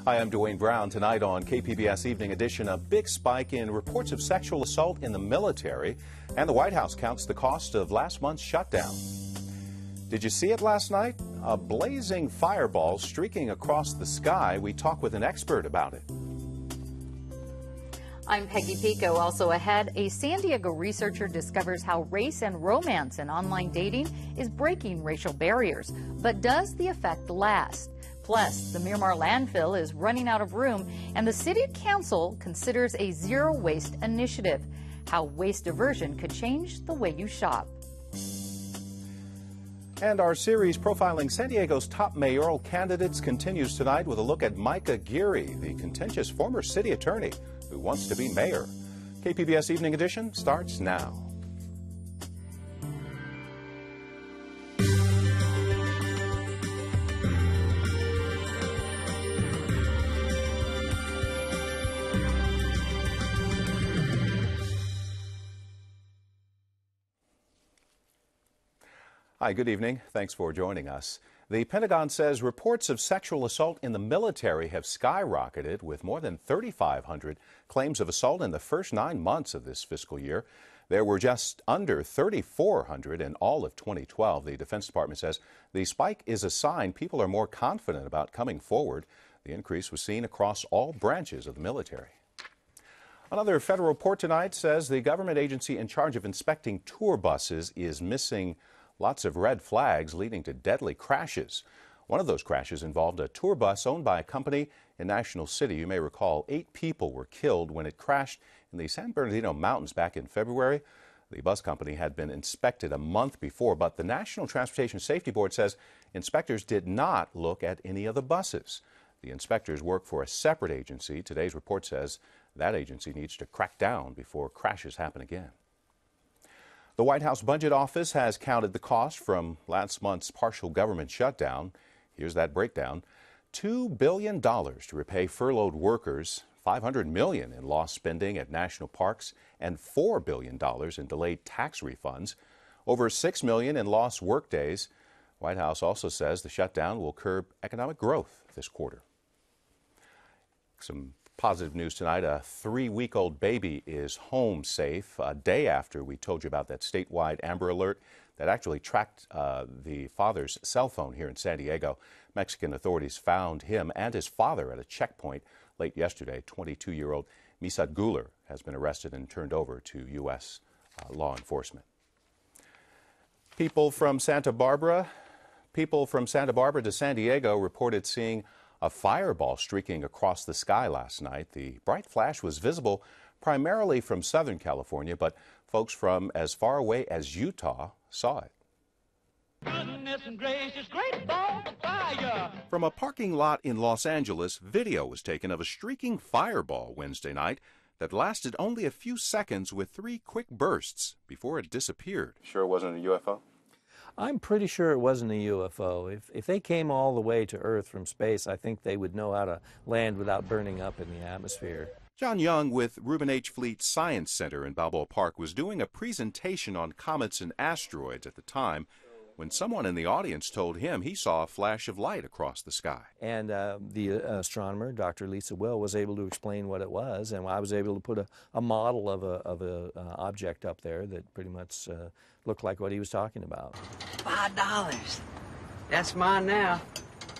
Hi, I'm Dwayne Brown. Tonight on KPBS Evening Edition, a big spike in reports of sexual assault in the military, and the White House counts the cost of last month's shutdown. Did you see it last night? A blazing fireball streaking across the sky. We talk with an expert about it. I'm Peggy Pico. Also ahead, a San Diego researcher discovers how race and romance in online dating is breaking racial barriers. But does the effect last? Plus, the Miramar landfill is running out of room, and the City Council considers a zero-waste initiative. How waste diversion could change the way you shop. And our series profiling San Diego's top mayoral candidates continues tonight with a look at Mike Aguirre, the contentious former city attorney who wants to be mayor. KPBS Evening Edition starts now. Hi, good evening. Thanks for joining us. The Pentagon says reports of sexual assault in the military have skyrocketed, with more than 3,500 claims of assault in the first 9 months of this fiscal year. There were just under 3,400 in all of 2012. The Defense Department says the spike is a sign people are more confident about coming forward. The increase was seen across all branches of the military. Another federal report tonight says the government agency in charge of inspecting tour buses is missing lots of red flags, leading to deadly crashes. One of those crashes involved a tour bus owned by a company in National City. You may recall 8 people were killed when it crashed in the San Bernardino Mountains back in February. The bus company had been inspected a month before, but the National Transportation Safety Board says inspectors did not look at any of the buses. The inspectors work for a separate agency. Today's report says that agency needs to crack down before crashes happen again. The White House Budget Office has counted the cost from last month's partial government shutdown. Here's that breakdown. $2 billion to repay furloughed workers, $500 million in lost spending at national parks, and $4 billion in delayed tax refunds. Over $6 million in lost workdays. White House also says the shutdown will curb economic growth this quarter. Some positive news tonight. A 3-week-old baby is home safe a day after we told you about that statewide Amber Alert that actually tracked the father's cell phone here in San Diego. Mexican authorities found him and his father at a checkpoint late yesterday. 22-year-old Misad Guler has been arrested and turned over to U.S. law enforcement. People from Santa Barbara to San Diego reported seeing a fireball streaking across the sky last night. The bright flash was visible primarily from Southern California, but folks from as far away as Utah saw it. Goodness and gracious, great ball of fire! From a parking lot in Los Angeles, video was taken of a streaking fireball Wednesday night that lasted only a few seconds with 3 quick bursts before it disappeared. Sure it wasn't a UFO? I'm pretty sure it wasn't a UFO. If they came all the way to Earth from space, I think they would know how to land without burning up in the atmosphere. John Young with Reuben H. Fleet Science Center in Balboa Park was doing a presentation on comets and asteroids at the time when someone in the audience told him he saw a flash of light across the sky. And the astronomer, Dr. Lisa Will, was able to explain what it was, and I was able to put a model of a object up there that pretty much looked like what he was talking about. $5. That's mine now.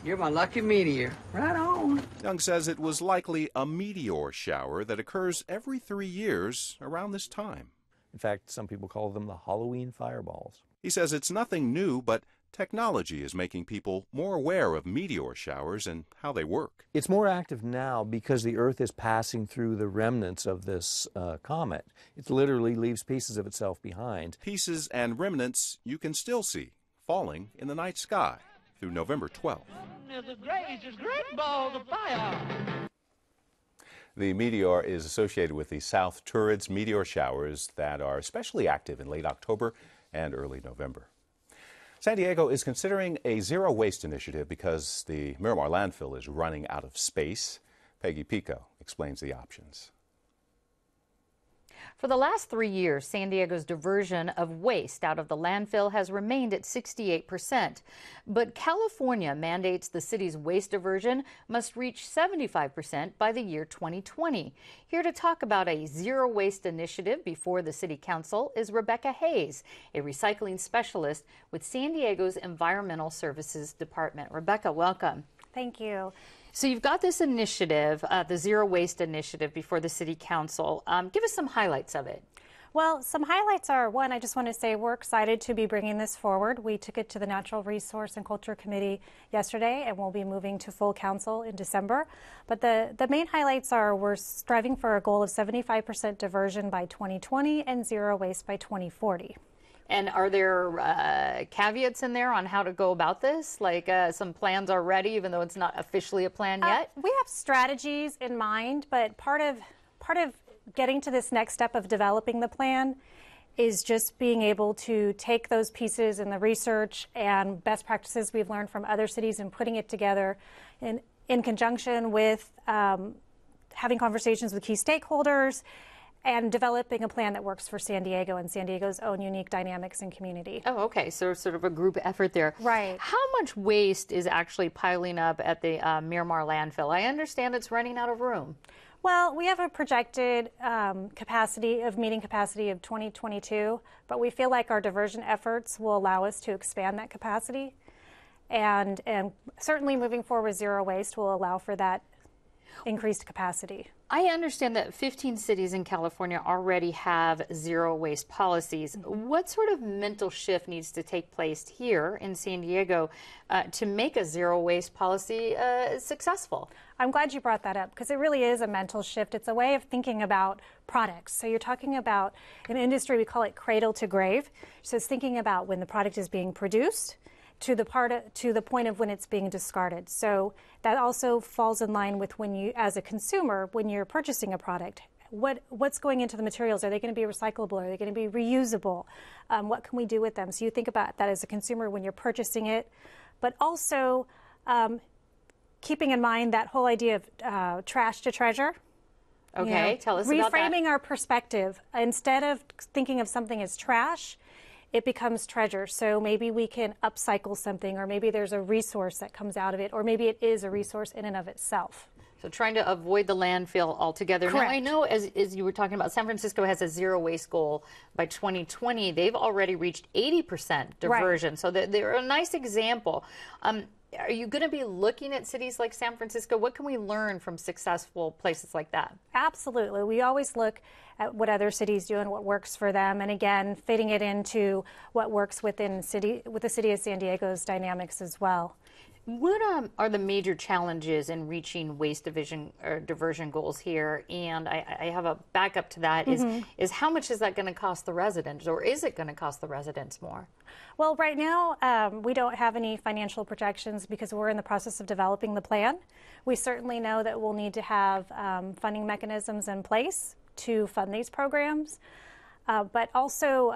You're my lucky meteor. Right on. Young says it was likely a meteor shower that occurs every 3 years around this time. In fact, some people call them the Halloween fireballs. He says it's nothing new, but technology is making people more aware of meteor showers and how they work. It's more active now because the Earth is passing through the remnants of this comet. It literally leaves pieces of itself behind. Pieces and remnants you can still see falling in the night sky through November 12th. Goodness gracious, great balls of fire! The meteor is associated with the South Turrids meteor showers that are especially active in late October and early November. San Diego is considering a zero-waste initiative because the Miramar landfill is running out of space. Peggy Pico explains the options. For the last 3 years, San Diego's diversion of waste out of the landfill has remained at 68%. But California mandates the city's waste diversion must reach 75% by the year 2020. Here to talk about a zero waste initiative before the City Council is Rebecca Hayes, a recycling specialist with San Diego's Environmental Services Department. Rebecca, welcome. Thank you. So you've got this initiative, the Zero Waste Initiative, before the City Council. Give us some highlights of it. Well, some highlights are, one, I just want to say we're excited to be bringing this forward. We took it to the Natural Resource and Culture Committee yesterday, and we'll be moving to full council in December. But the main highlights are we're striving for a goal of 75% diversion by 2020 and zero waste by 2040. And are there caveats in there on how to go about this? Like some plans already, even though it's not officially a plan yet? We have strategies in mind, but part of getting to this next step of developing the plan is just being able to take those pieces and the research and best practices we've learned from other cities and putting it together in conjunction with having conversations with key stakeholders and developing a plan that works for San Diego and San Diego's own unique dynamics and community. Oh, okay. So sort of a group effort there. Right. How much waste is actually piling up at the Miramar landfill? I understand it's running out of room. Well, we have a projected meeting capacity of 2022, but we feel like our diversion efforts will allow us to expand that capacity. And certainly moving forward with zero waste will allow for that increased capacity. I understand that 15 cities in California already have zero waste policies. What sort of mental shift needs to take place here in San Diego to make a zero waste policy successful? I'm glad you brought that up because it really is a mental shift. It's a way of thinking about products. So you're talking about an industry, we call it cradle to grave. So it's thinking about when the product is being produced to the point of when it's being discarded. So that also falls in line with when you, as a consumer, when you're purchasing a product, what's going into the materials? Are they going to be recyclable? Are they going to be reusable? What can we do with them? So you think about that as a consumer when you're purchasing it, but also keeping in mind that whole idea of trash to treasure. Okay, tell us about that. Reframing our perspective. Instead of thinking of something as trash, it becomes treasure. So maybe we can upcycle something, or maybe there's a resource that comes out of it, or maybe it is a resource in and of itself. So trying to avoid the landfill altogether. Correct. Now I know, as you were talking about, San Francisco has a zero waste goal by 2020. They've already reached 80% diversion. Right. So they're a nice example. Are you going to be looking at cities like San Francisco? What can we learn from successful places like that? Absolutely. We always look at what other cities do and what works for them. And again, fitting it into what works with the city of San Diego's dynamics as well. What are the major challenges in reaching waste diversion goals here? And I have a backup to that. Is how much is that going to cost the residents, or is it going to cost the residents more? Well, right now we don't have any financial projections because we're in the process of developing the plan. We certainly know that we'll need to have funding mechanisms in place to fund these programs. But also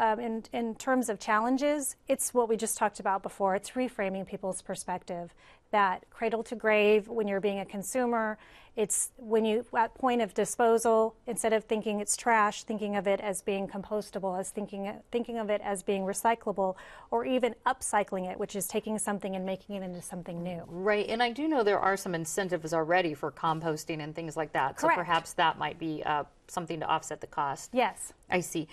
in terms of challenges, it's what we just talked about before. It's reframing people's perspective, that cradle to grave when you're being a consumer. It's when you, at point of disposal, instead of thinking it's trash, thinking of it as being compostable, as thinking of it as being recyclable, or even upcycling it, which is taking something and making it into something new. Right, and I do know there are some incentives already for composting and things like that. Correct. So perhaps that might be something to offset the cost. Yes. I see.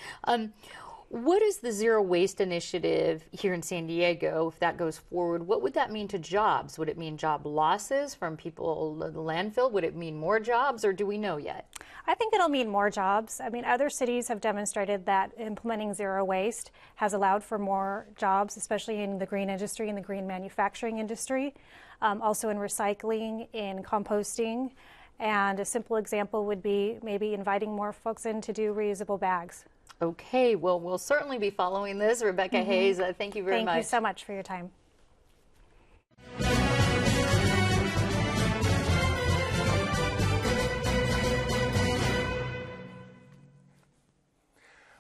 What is the Zero Waste Initiative here in San Diego? If that goes forward, what would that mean to jobs? Would it mean job losses from people in the landfill? Would it mean more jobs, or do we know yet? I think it'll mean more jobs. I mean, other cities have demonstrated that implementing zero waste has allowed for more jobs, especially in the green industry and the green manufacturing industry, also in recycling, in composting. And a simple example would be maybe inviting more folks in to do reusable bags. Okay, well, we'll certainly be following this. Rebecca Hayes, thank you very much. Thank you so much for your time.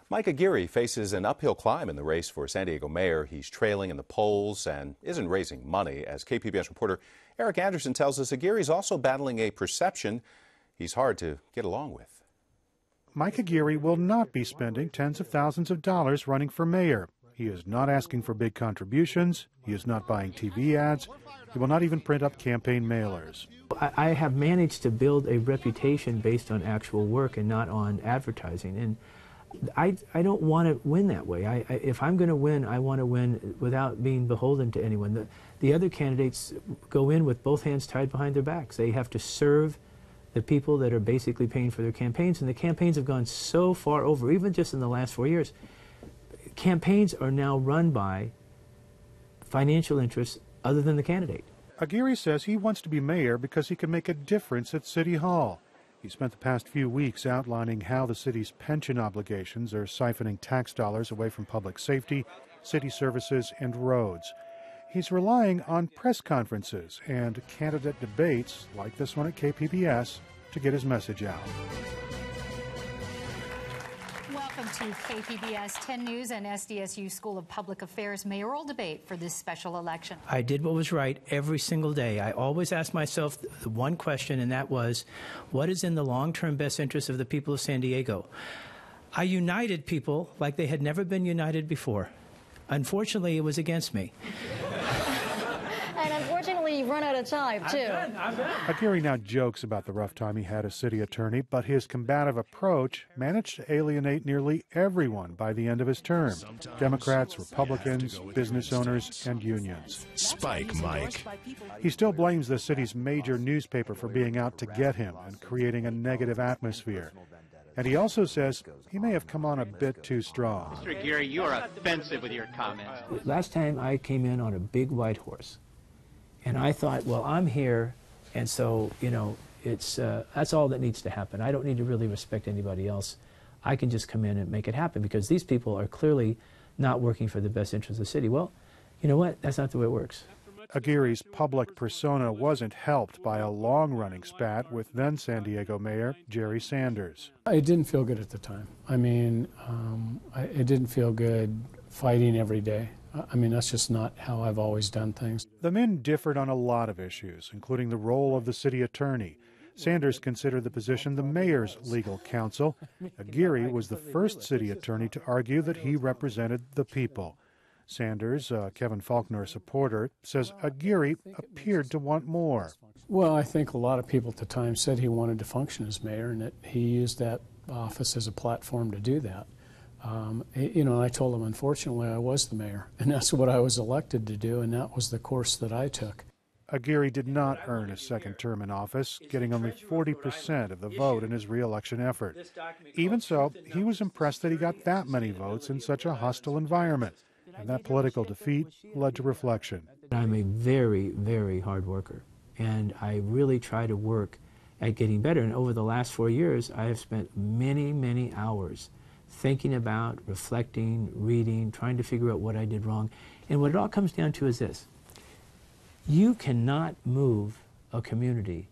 Mike Aguirre faces an uphill climb in the race for San Diego mayor. He's trailing in the polls and isn't raising money. As KPBS reporter Eric Anderson tells us, Aguirre is also battling a perception he's hard to get along with. Mike Aguirre will not be spending tens of thousands of dollars running for mayor. He is not asking for big contributions. He is not buying TV ads. He will not even print up campaign mailers. I have managed to build a reputation based on actual work and not on advertising. And I don't want to win that way. If I'm going to win, I want to win without being beholden to anyone. The other candidates go in with both hands tied behind their backs. They have to serve the people that are basically paying for their campaigns, and the campaigns have gone so far over, even just in the last 4 years. Campaigns are now run by financial interests other than the candidate. Aguirre says he wants to be mayor because he can make a difference at City Hall. He spent the past few weeks outlining how the city's pension obligations are siphoning tax dollars away from public safety, city services, and roads. He's relying on press conferences and candidate debates like this one at KPBS to get his message out. Welcome to KPBS 10 News and SDSU School of Public Affairs mayoral debate for this special election. I did what was right every single day. I always asked myself the one question, and that was, what is in the long-term best interest of the people of San Diego? I united people like they had never been united before. Unfortunately, it was against me. And unfortunately, you've run out of time, too. I'm done. Aguirre now jokes about the rough time he had as city attorney, but his combative approach managed to alienate nearly everyone by the end of his term. Democrats, Republicans, business owners, and unions. Spike Mike. He still blames the city's major newspaper for being out to get him and creating a negative atmosphere. And he also says he may have come on a bit too strong. Mr. Aguirre, you are offensive with your comments. Last time I came in on a big white horse, and I thought, well, I'm here, and so, you know, that's all that needs to happen. I don't need to really respect anybody else. I can just come in and make it happen because these people are clearly not working for the best interest of the city. Well, you know what? That's not the way it works. Aguirre's public persona wasn't helped by a long-running spat with then San Diego Mayor Jerry Sanders. It didn't feel good at the time. I mean, it didn't feel good fighting every day. I mean, that's just not how I've always done things. The men differed on a lot of issues, including the role of the city attorney. Sanders considered the position the mayor's legal counsel. Aguirre was the first city attorney to argue that he represented the people. Sanders, Kevin Faulkner supporter, says Aguirre appeared to want more. Well, I think a lot of people at the time said he wanted to function as mayor and that he used that office as a platform to do that. You know, I told him, unfortunately, I was the mayor, and that's what I was elected to do, and that was the course that I took. Aguirre did not earn a second term in office, getting only 40% of the vote in his re-election effort. Even so, he was impressed that he got that many votes in such a hostile environment. And that political defeat led to reflection. I'm a very, very hard worker, and I really try to work at getting better. And over the last 4 years, I have spent many, many hours thinking about, reflecting, reading, trying to figure out what I did wrong. And what it all comes down to is this. You cannot move a community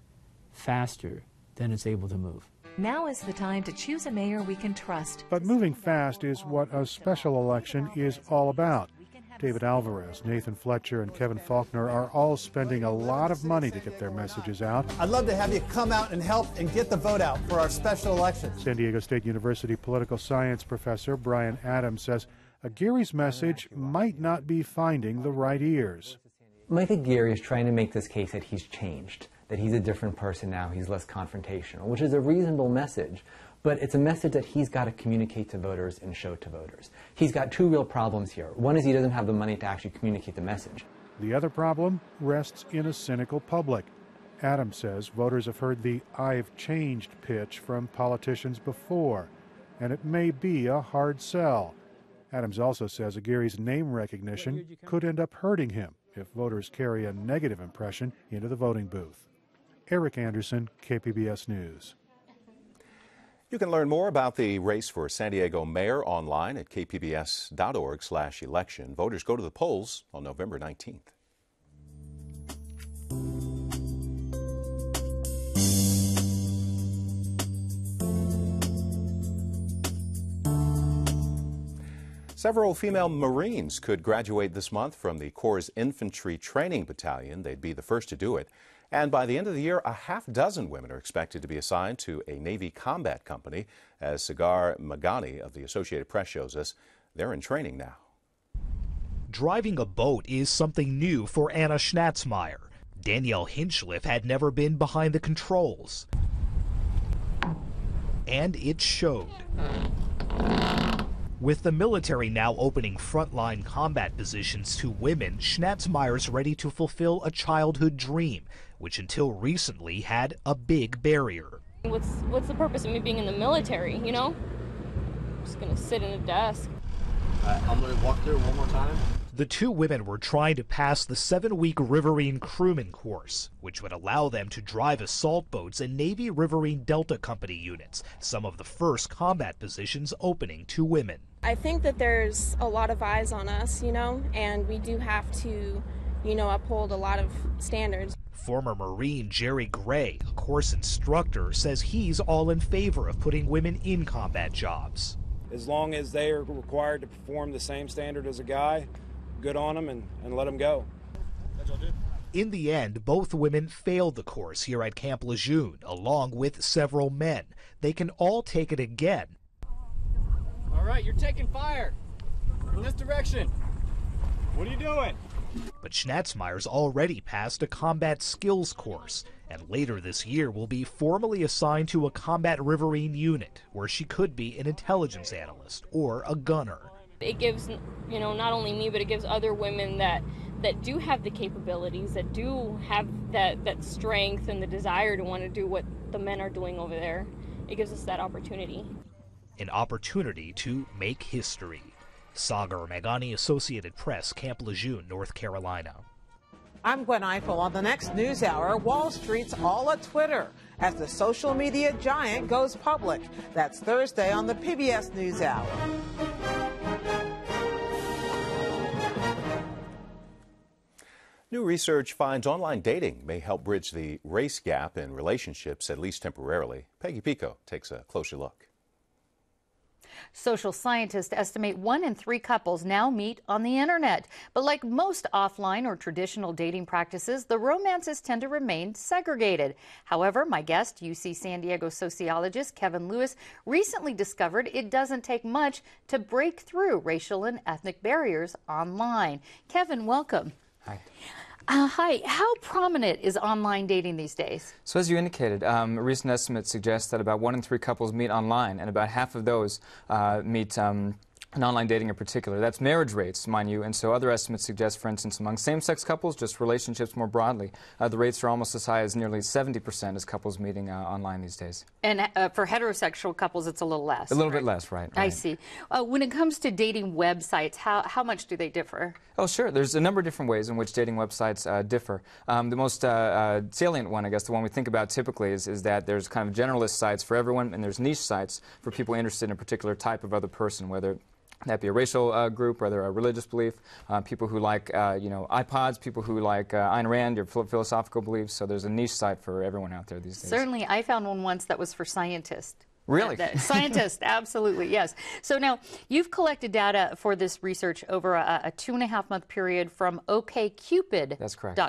faster than it's able to move. Now is the time to choose a mayor we can trust. But moving fast is what a special election is all about. David Alvarez, Nathan Fletcher, and Kevin Faulkner are all spending a lot of money to get their messages out. I'd love to have you come out and help and get the vote out for our special election. San Diego State University political science professor Brian Adams says Aguirre's message might not be finding the right ears. Mike Aguirre is trying to make this case that he's changed, that he's a different person now, he's less confrontational, which is a reasonable message, but it's a message that he's got to communicate to voters and show to voters. He's got two real problems here. One is he doesn't have the money to actually communicate the message. The other problem rests in a cynical public. Adams says voters have heard the "I've changed" pitch from politicians before, and it may be a hard sell. Adams also says Aguirre's name recognition could end up hurting him if voters carry a negative impression into the voting booth. Eric Anderson, KPBS News. You can learn more about the race for San Diego mayor online at kpbs.org/election. Voters go to the polls on November 19th. Several female Marines could graduate this month from the Corps' Infantry Training Battalion. They'd be the first to do it. And by the end of the year, a half-dozen women are expected to be assigned to a Navy combat company. As Sagar Magani of the Associated Press shows us, they're in training now. Driving a boat is something new for Anna Schnatzmeyer. Danielle Hinchliff had never been behind the controls. And it showed. With the military now opening frontline combat positions to women, Schnatzmeyer's ready to fulfill a childhood dream, which until recently had a big barrier. What's the purpose of me being in the military, you know? I'm just gonna sit in a desk. I'm gonna walk through it one more time. The two women were trying to pass the 7-week Riverine crewman course, which would allow them to drive assault boats in Navy Riverine Delta Company units, some of the first combat positions opening to women. I think that there's a lot of eyes on us, you know, and we do have to, you know, uphold a lot of standards. Former Marine Jerry Gray, a course instructor, says he's all in favor of putting women in combat jobs. As long as they are required to perform the same standard as a guy, good on them and let them go. In the end, both women failed the course here at Camp Lejeune, along with several men. They can all take it again. All right, you're taking fire in this direction. What are you doing? But Schnatzmeyer's already passed a combat skills course, and later this year will be formally assigned to a combat riverine unit, where she could be an intelligence analyst or a gunner. It gives, you know, not only me, but it gives other women that do have the capabilities, that do have that strength and the desire to want to do what the men are doing over there. It gives us that opportunity. An opportunity to make history. Sagar Magani, Associated Press, Camp Lejeune, North Carolina. I'm Gwen Eiffel. On the next News Hour, Wall Street's all a Twitter as the social media giant goes public. That's Thursday on the PBS News Hour. New research finds online dating may help bridge the race gap in relationships, at least temporarily. Peggy Pico takes a closer look. Social scientists estimate 1 in 3 couples now meet on the internet. But like most offline or traditional dating practices, the romances tend to remain segregated. However, my guest, UC San Diego sociologist Kevin Lewis, recently discovered it doesn't take much to break through racial and ethnic barriers online. Kevin, welcome. Hi. Hi. How prominent is online dating these days? So as you indicated, a recent estimate suggests that about 1 in 3 couples meet online, and about half of those meet in online dating in particular. That's marriage rates, mind you, and so other estimates suggest, for instance, among same-sex couples, just relationships more broadly, the rates are almost as high as nearly 70% as couples meeting online these days. And for heterosexual couples, it's a little less. A little bit less, right. I see. When it comes to dating websites, how much do they differ? Oh, sure. There's a number of different ways in which dating websites differ. The most salient one, I guess, the one we think about typically is that there's kind of generalist sites for everyone, and there's niche sites for people interested in a particular type of other person, whether that be a racial group, whether a religious belief, people who like, iPods, people who like Ayn Rand, your philosophical beliefs. So there's a niche site for everyone out there these days. Certainly. I found one once that was for scientists. Really? Scientists, absolutely, yes. So now, you've collected data for this research over a 2.5-month period from OkCupid.com. That's correct.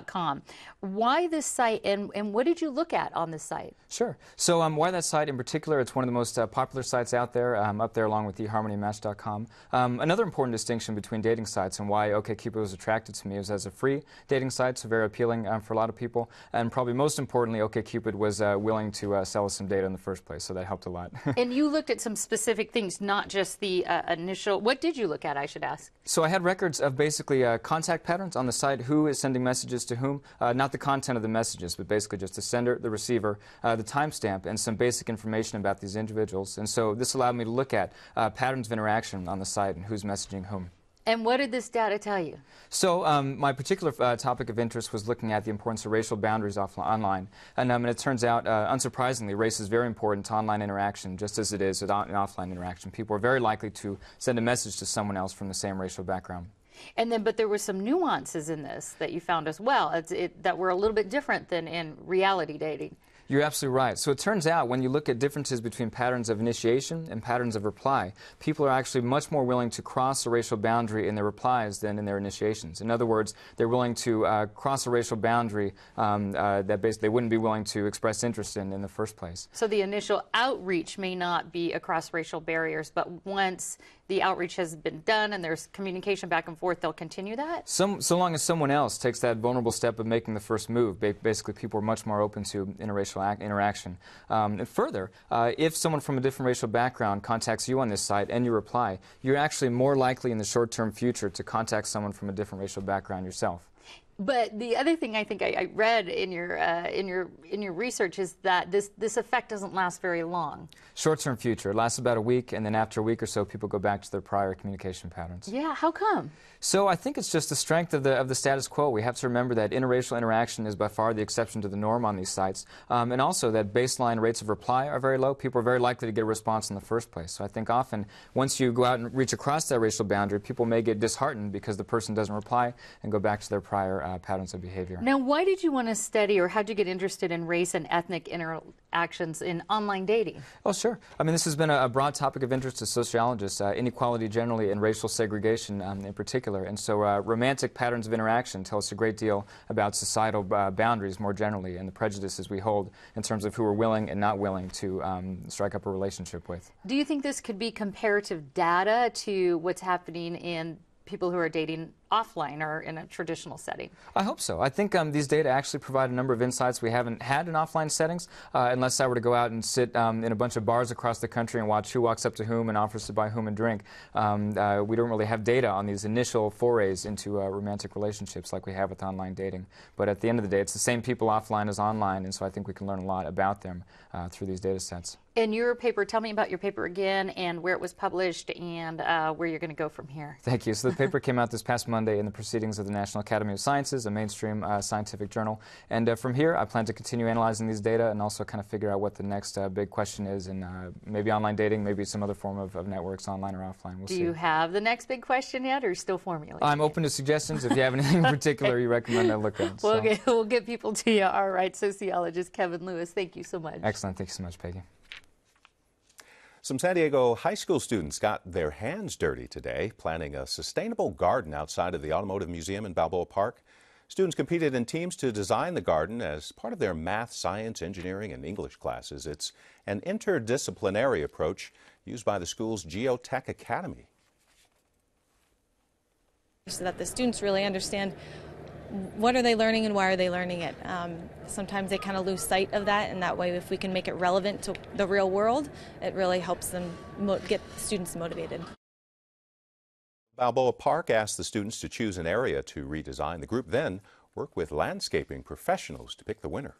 Why this site, and what did you look at on this site? Sure. So why that site in particular? It's one of the most popular sites out there, up there along with eHarmonyMatch.com. Another important distinction between dating sites and why OkCupid was attracted to me is as a free dating site, so very appealing for a lot of people. And probably most importantly, OkCupid was willing to sell us some data in the first place, so that helped a lot. And you looked at some specific things, not just the initial. What did you look at, I should ask? So I had records of basically contact patterns on the site, who is sending messages to whom, not the content of the messages, but basically just the sender, the receiver, the timestamp, and some basic information about these individuals. And so this allowed me to look at patterns of interaction on the site and who's messaging whom. And what did this data tell you? So my particular topic of interest was looking at the importance of racial boundaries online. And it turns out, unsurprisingly, race is very important to online interaction, just as it is in offline interaction. People are very likely to send a message to someone else from the same racial background. And then, but there were some nuances in this that you found as well, that were a little bit different than in reality dating. You're absolutely right. So it turns out when you look at differences between patterns of initiation and patterns of reply, people are actually much more willing to cross a racial boundary in their replies than in their initiations. In other words, they're willing to cross a racial boundary that basically they wouldn't be willing to express interest in the first place. So the initial outreach may not be across racial barriers, but once the outreach has been done and there's communication back and forth, they'll continue that? So long as someone else takes that vulnerable step of making the first move, basically people are much more open to interracial interaction. And further, if someone from a different racial background contacts you on this site and you reply, you're actually more likely in the short-term future to contact someone from a different racial background yourself. But the other thing I think I read in your research is that this effect doesn't last very long. Short-term future. It lasts about a week, and then after a week or so, people go back to their prior communication patterns. Yeah, how come? So I think it's just the strength of the status quo. We have to remember that interracial interaction is by far the exception to the norm on these sites, and also that baseline rates of reply are very low. People are very likely to get a response in the first place. So I think often, once you go out and reach across that racial boundary, people may get disheartened because the person doesn't reply and go back to their prior patterns of behavior. Now, why did you want to study, or how did you get interested in race and ethnic interactions in online dating? Oh, sure. I mean, this has been a broad topic of interest to sociologists, inequality generally and racial segregation in particular. And so romantic patterns of interaction tell us a great deal about societal boundaries more generally and the prejudices we hold in terms of who we're willing and not willing to strike up a relationship with. Do you think this could be comparative data to what's happening in people who are dating offline or in a traditional setting? I hope so. I think these data actually provide a number of insights we haven't had in offline settings, unless I were to go out and sit in a bunch of bars across the country and watch who walks up to whom and offers to buy whom a drink. We don't really have data on these initial forays into romantic relationships like we have with online dating. But at the end of the day, it's the same people offline as online, and so I think we can learn a lot about them through these data sets. In your paper, tell me about your paper again and where it was published and where you're going to go from here. Thank you. So the paper came out this past Monday in the Proceedings of the National Academy of Sciences, a mainstream scientific journal. And from here, I plan to continue analyzing these data and also kind of figure out what the next big question is in maybe online dating, maybe some other form of networks, online or offline. We'll see. Do you have the next big question yet, or are you still formulating? I'm open to suggestions. If you have anything in particular you recommend I look at. We'll get people to you. All right, sociologist Kevin Lewis, thank you so much. Excellent. Thank you so much, Peggy. Some San Diego high school students got their hands dirty today, planting a sustainable garden outside of the Automotive Museum in Balboa Park. Students competed in teams to design the garden as part of their math, science, engineering, and English classes. It's an interdisciplinary approach used by the school's Geotech Academy. So that the students really understand what are they learning and why are they learning it. Sometimes they kind of lose sight of that, and that way if we can make it relevant to the real world, it really helps them get students motivated. Balboa Park asked the students to choose an area to redesign. The group then worked with landscaping professionals to pick the winner.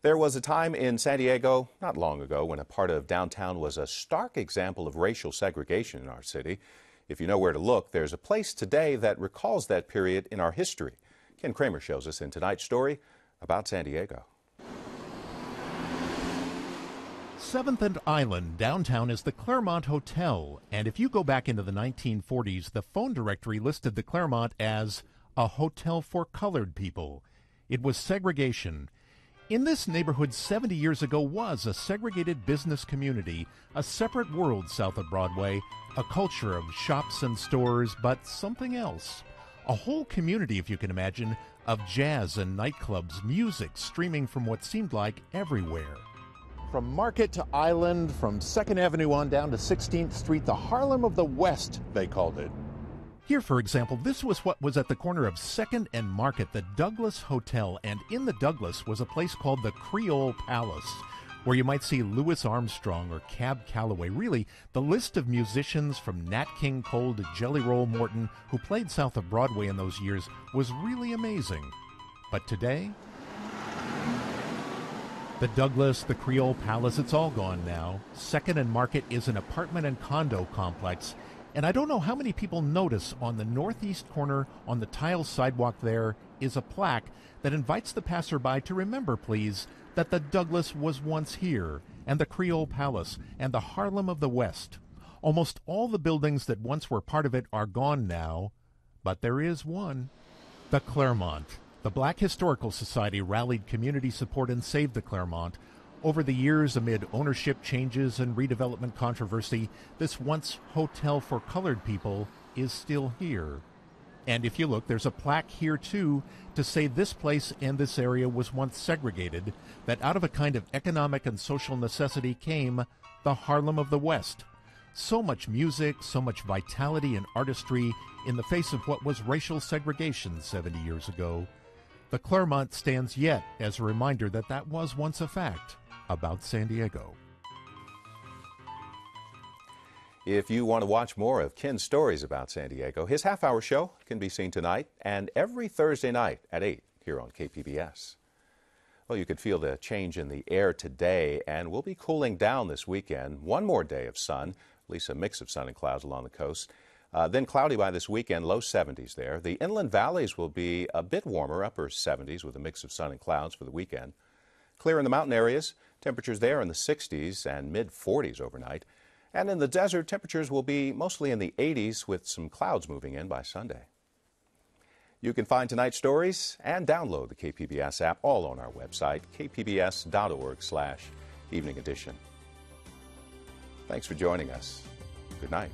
There was a time in San Diego not long ago when a part of downtown was a stark example of racial segregation in our city. If you know where to look, there's a place today that recalls that period in our history. Ken Kramer shows us in tonight's story about San Diego. 7th and Island downtown is the Claremont Hotel, and if you go back into the 1940s, the phone directory listed the Claremont as a hotel for colored people. It was segregation. In this neighborhood 70 years ago was a segregated business community, a separate world south of Broadway, a culture of shops and stores, but something else. A whole community, if you can imagine, of jazz and nightclubs, music streaming from what seemed like everywhere. From Market to Island, from 2nd Avenue on down to 16th Street, the Harlem of the West, they called it. Here, for example, this was what was at the corner of 2nd and Market, the Douglas Hotel, and in the Douglas was a place called the Creole Palace, where you might see Louis Armstrong or Cab Calloway. Really, the list of musicians from Nat King Cole to Jelly Roll Morton, who played south of Broadway in those years, was really amazing. But today, the Douglas, the Creole Palace, it's all gone now. 2nd and Market is an apartment and condo complex. And I don't know how many people notice on the northeast corner on the tile sidewalk there is a plaque that invites the passerby to remember, please, that the Douglas was once here, and the Creole Palace, and the Harlem of the West. Almost all the buildings that once were part of it are gone now, but there is one, the Claremont. The Black Historical Society rallied community support and saved the Claremont. Over the years, amid ownership changes and redevelopment controversy, this once hotel for colored people is still here. And if you look, there's a plaque here, too, to say this place and this area was once segregated, that out of a kind of economic and social necessity came the Harlem of the West. So much music, so much vitality and artistry in the face of what was racial segregation 70 years ago. The Claremont stands yet as a reminder that that was once a fact about San Diego. If you want to watch more of Ken's stories about San Diego, his half-hour show can be seen tonight and every Thursday night at 8 here on KPBS. Well, you could feel the change in the air today, and we'll be cooling down this weekend. One more day of sun, at least a mix of sun and clouds along the coast. Then cloudy by this weekend, low 70s there. The inland valleys will be a bit warmer, upper 70s with a mix of sun and clouds for the weekend. Clear in the mountain areas, temperatures there in the 60s and mid-40s overnight. And in the desert, temperatures will be mostly in the 80s with some clouds moving in by Sunday. You can find tonight's stories and download the KPBS app all on our website, kpbs.org/evening edition. Thanks for joining us. Good night.